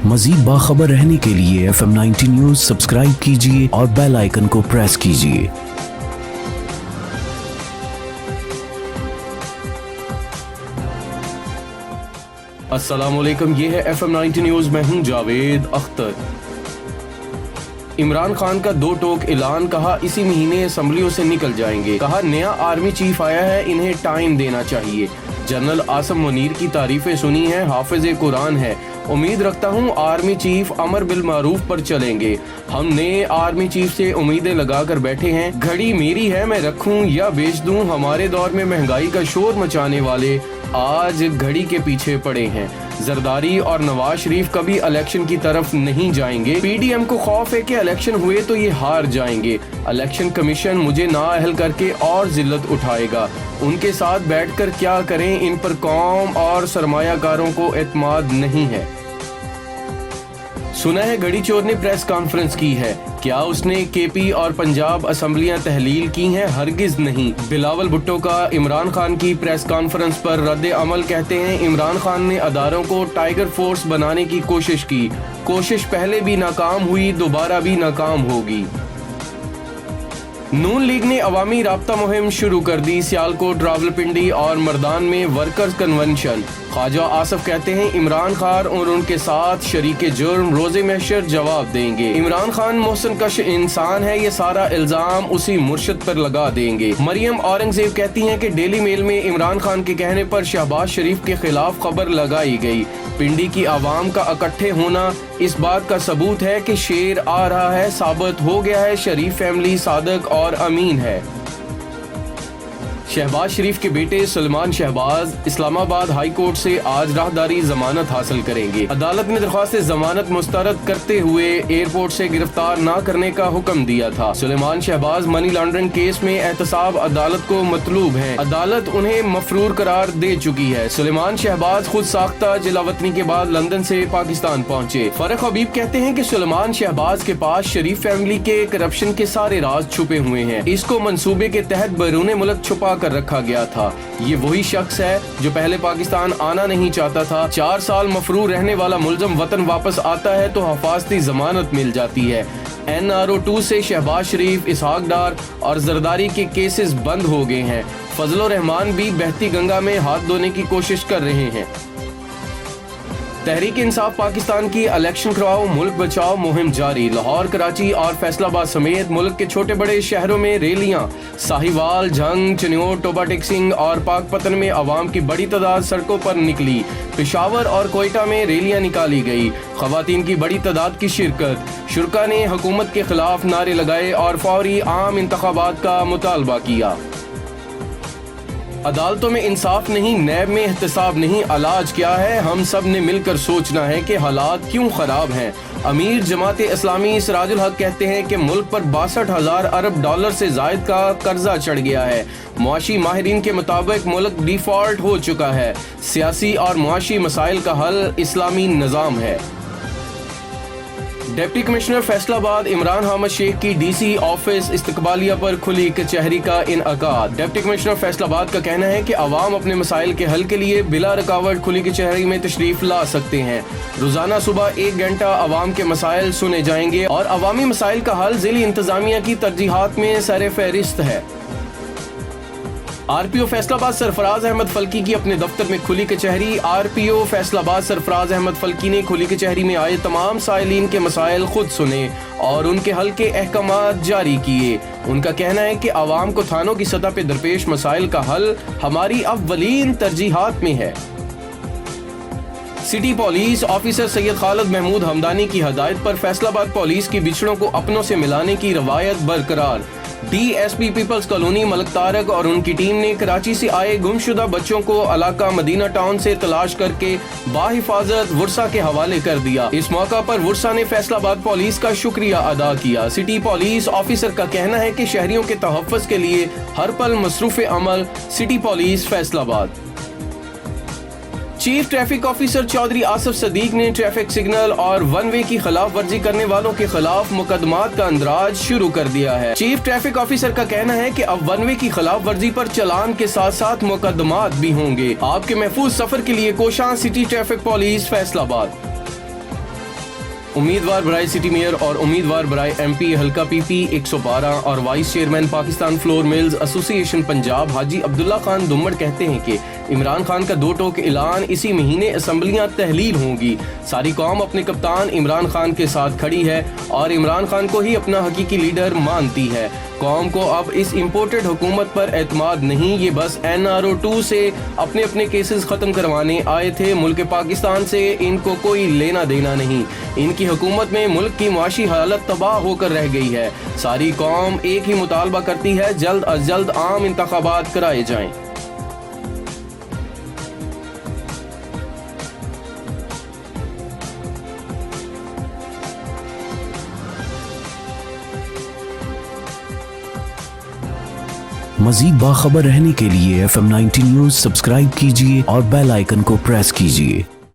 मजीद बाखबर रहने के लिए FM 90 न्यूज सब्सक्राइब कीजिए और बेल आइकन को प्रेस कीजिए। अस्सलाम वालेकुम, ये है FM 90 न्यूज। मैं हूं जावेद अख्तर। इमरान खान का दो टोक ऐलान, कहा इसी महीने असम्बलियों से निकल जाएंगे। कहा नया आर्मी चीफ आया है, इन्हें टाइम देना चाहिए। जनरल आसम मुनीर की तारीफें सुनी हैं, हाफिज कुरान है। उम्मीद रखता हूँ आर्मी चीफ अमर बिल मारूफ पर चलेंगे। हम नए आर्मी चीफ से उम्मीदें लगा कर बैठे हैं। घड़ी मेरी है, मैं रखूं या बेच दूं। हमारे दौर में महंगाई का शोर मचाने वाले आज घड़ी के पीछे पड़े हैं। जरदारी और नवाज शरीफ कभी इलेक्शन की तरफ नहीं जाएंगे। PDM को खौफ है कि इलेक्शन हुए तो ये हार जाएंगे। इलेक्शन कमीशन मुझे नाअहल करके और जिल्लत उठाएगा। उनके साथ बैठकर क्या करें, इन पर कौम और सरमायाकारों को एतमाद नहीं है। सुना है घड़ी चोर ने प्रेस कॉन्फ्रेंस की है। क्या उसने KP और पंजाब असम्बलियां तहलील की हैं? हरगिज नहीं। बिलावल भुट्टो का इमरान खान की प्रेस कॉन्फ्रेंस पर रद्द अमल, कहते हैं इमरान खान ने अदारों को टाइगर फोर्स बनाने की कोशिश की। कोशिश पहले भी नाकाम हुई, दोबारा भी नाकाम होगी। नून लीग ने अवामी राब्ता मुहिम शुरू कर दी। सियालकोट, रावलपिंडी और मर्दान में वर्कर्स कन्वेंशन। ख्वाजा आसफ कहते हैं इमरान खान और उनके साथ शरीके जुर्म रोज़े महशर जवाब देंगे। इमरान खान मोहसिन कश इंसान है, ये सारा इल्जाम उसी मुर्शद पर लगा देंगे। मरियम औरंगजेब कहती हैं कि डेली मेल में इमरान खान के कहने पर शहबाज शरीफ के खिलाफ खबर लगाई गई। पिंडी की आवाम का इकट्ठे होना इस बात का सबूत है कि शेर आ रहा है। साबित हो गया है शरीफ फैमिली सादक और अमीन है। शहबाज शरीफ के बेटे सुलेमान शहबाज इस्लामाबाद हाई कोर्ट से आज राहदारी जमानत हासिल करेंगे। अदालत ने दरख्वास्त जमानत मुस्तरद करते हुए एयरपोर्ट से गिरफ्तार न करने का हुक्म दिया था। Suleman Shahbaz money laundering case में एहतसाब अदालत को मतलूब है। अदालत उन्हें मफरूर करार दे चुकी है। सुलेमान शहबाज खुद साख्ता जिलावतनी के बाद लंदन से पाकिस्तान पहुँचे। फरक हबीब कहते हैं कि सुलेमान शहबाज के पास शरीफ फैमिली के करप्शन के सारे राज छुपे हुए हैं। इसको मंसूबे के तहत बैरून मुल्क छुपा कर रखा गया था। ये वही शख्स है जो पहले पाकिस्तान आना नहीं चाहता था। 4 साल मफरूर रहने वाला मुलजम वतन वापस आता है तो हिफाजती जमानत मिल जाती है। NRO 2 से शहबाज शरीफ, इसहाक डार और जरदारी के केसेस बंद हो गए हैं। फजल रहमान भी बहती गंगा में हाथ धोने की कोशिश कर रहे हैं। तहरीक इंसाफ पाकिस्तान की इलेक्शन करवाओ मुल्क बचाओ मुहिम जारी। लाहौर, कराची और फैसलाबाद समेत मुल्क के छोटे बड़े शहरों में रैलियां। साहिवाल, झंग, चनियोट, टोबा टेक्सिंग और पाकपतन में अवाम की बड़ी तादाद सड़कों पर निकली। पेशावर और कोयटा में रैलियां निकाली गई। खवातीन की बड़ी तादाद की शिरकत। शुरका ने हुकूमत के खिलाफ नारे लगाए और फौरी आम इंतखाबात का मुतालबा किया। अदालतों में इंसाफ नहीं, नैब में एहतसाब नहीं। इलाज क्या है? हम सब ने मिलकर सोचना है कि हालात क्यों खराब हैं। अमीर जमात इस्लामी सिराजुल हक कहते हैं कि मुल्क पर 62,000 अरब डॉलर से जायद का कर्जा चढ़ गया है। मुआशी माहिरीन के मुताबिक मुल्क डिफॉल्ट हो चुका है। सियासी और मुआशी मसाइल का हल इस्लामी निज़ाम है। डिप्टी कमिश्नर फैसलाबाद इमरान अहमद शेख की DC ऑफिस इस्तकबालिया पर खुली कचहरी का इनअकाद। डिप्टी कमिश्नर फैसलाबाद का कहना है कि अवाम अपने मसाइल के हल के लिए बिला रुकावट खुली कचहरी में तशरीफ ला सकते हैं। रोजाना सुबह 1 घंटा अवाम के मसाइल सुने जाएंगे और अवामी मसाइल का हल ज़िली इंतजामिया की तरजीहात में सर फहरिस्त है। RPO फैसलाबाद सरफराज अहमद फल्की की अपने दफ्तर में खुली कचहरी। RPO फैसलाबाद सरफराज अहमद फल्की ने खुली कचहरी में आए तमाम साइलिन के मसाइल खुद सुने और उनके हल के अहकामात जारी किए। उनका कहना है कि आवाम को थानों की सतह पे दरपेश मसाइल का हल हमारी अव्वलीन तरजीहात में है। City police officer Syed Khalid Mahmood Hamdani की हदायत पर फैसलाबाद पुलिस की बिछड़ों को अपनों से मिलाने की रवायत बरकरार। DSP People's Colony Malik Tariq और उनकी टीम ने कराची से आए गुमशुदा बच्चों को इलाका मदीना टाउन से तलाश करके बाहिफाजत वुरसा के हवाले कर दिया। इस मौका पर वुरसा ने फैसलाबाद पुलिस का शुक्रिया अदा किया। सिटी पुलिस ऑफिसर का कहना है कि शहरियों के तहफ़्फ़ुज़ के लिए हर पल मसरूफ़ अमल city police Faisalabad. Chief traffic officer Chaudhry Asif Sadiq ने ट्रैफिक सिग्नल और वन वे की खिलाफ वर्जी करने वालों के खिलाफ मुकदमात का अंदराज शुरू कर दिया है। चीफ ट्रैफिक ऑफिसर का कहना है कि अब वन वे की खिलाफ वर्जी पर चालान के साथ साथ मुकदमात भी होंगे। आपके महफूज सफर के लिए कोशां सिटी ट्रैफिक पुलिस फैसलाबाद। امیدوار برائے سٹی میئر اور امیدوار برائے ایم پی حلقہ پی پی 112 اور vice chairman Pakistan flour mills ایسوسی ایشن پنجاب حاجی عبداللہ خان دمڑ کہتے ہیں کہ عمران خان کا 2 ٹوک اعلان اسی مہینے اسمبلیاں تحلیل ہوں گی. ساری قوم اپنے کپتان عمران خان کے ساتھ کھڑی ہے اور عمران خان کو ہی اپنا حقیقی لیڈر مانتی ہے. قوم کو اب اس امپورٹڈ حکومت پر اعتماد نہیں, یہ بس NRO2 سے اپنے اپنے کیسز ختم کروانے آئے تھے. ملک پاکستان سے ان کو کوئی لینا دینا نہیں. ان کی حکومت میں ملک کی معاشی حالت تباہ ہو کر رہ گئی ہے. ساری قوم ایک ہی مطالبہ کرتی ہے, جلد از جلد عام انتخابات کرائے جائیں. مزید باخبر رہنے کے لیے FM 19 نیوز سبسکرائب کیجیے اور بیل آئیکن کو پریس کیجیے.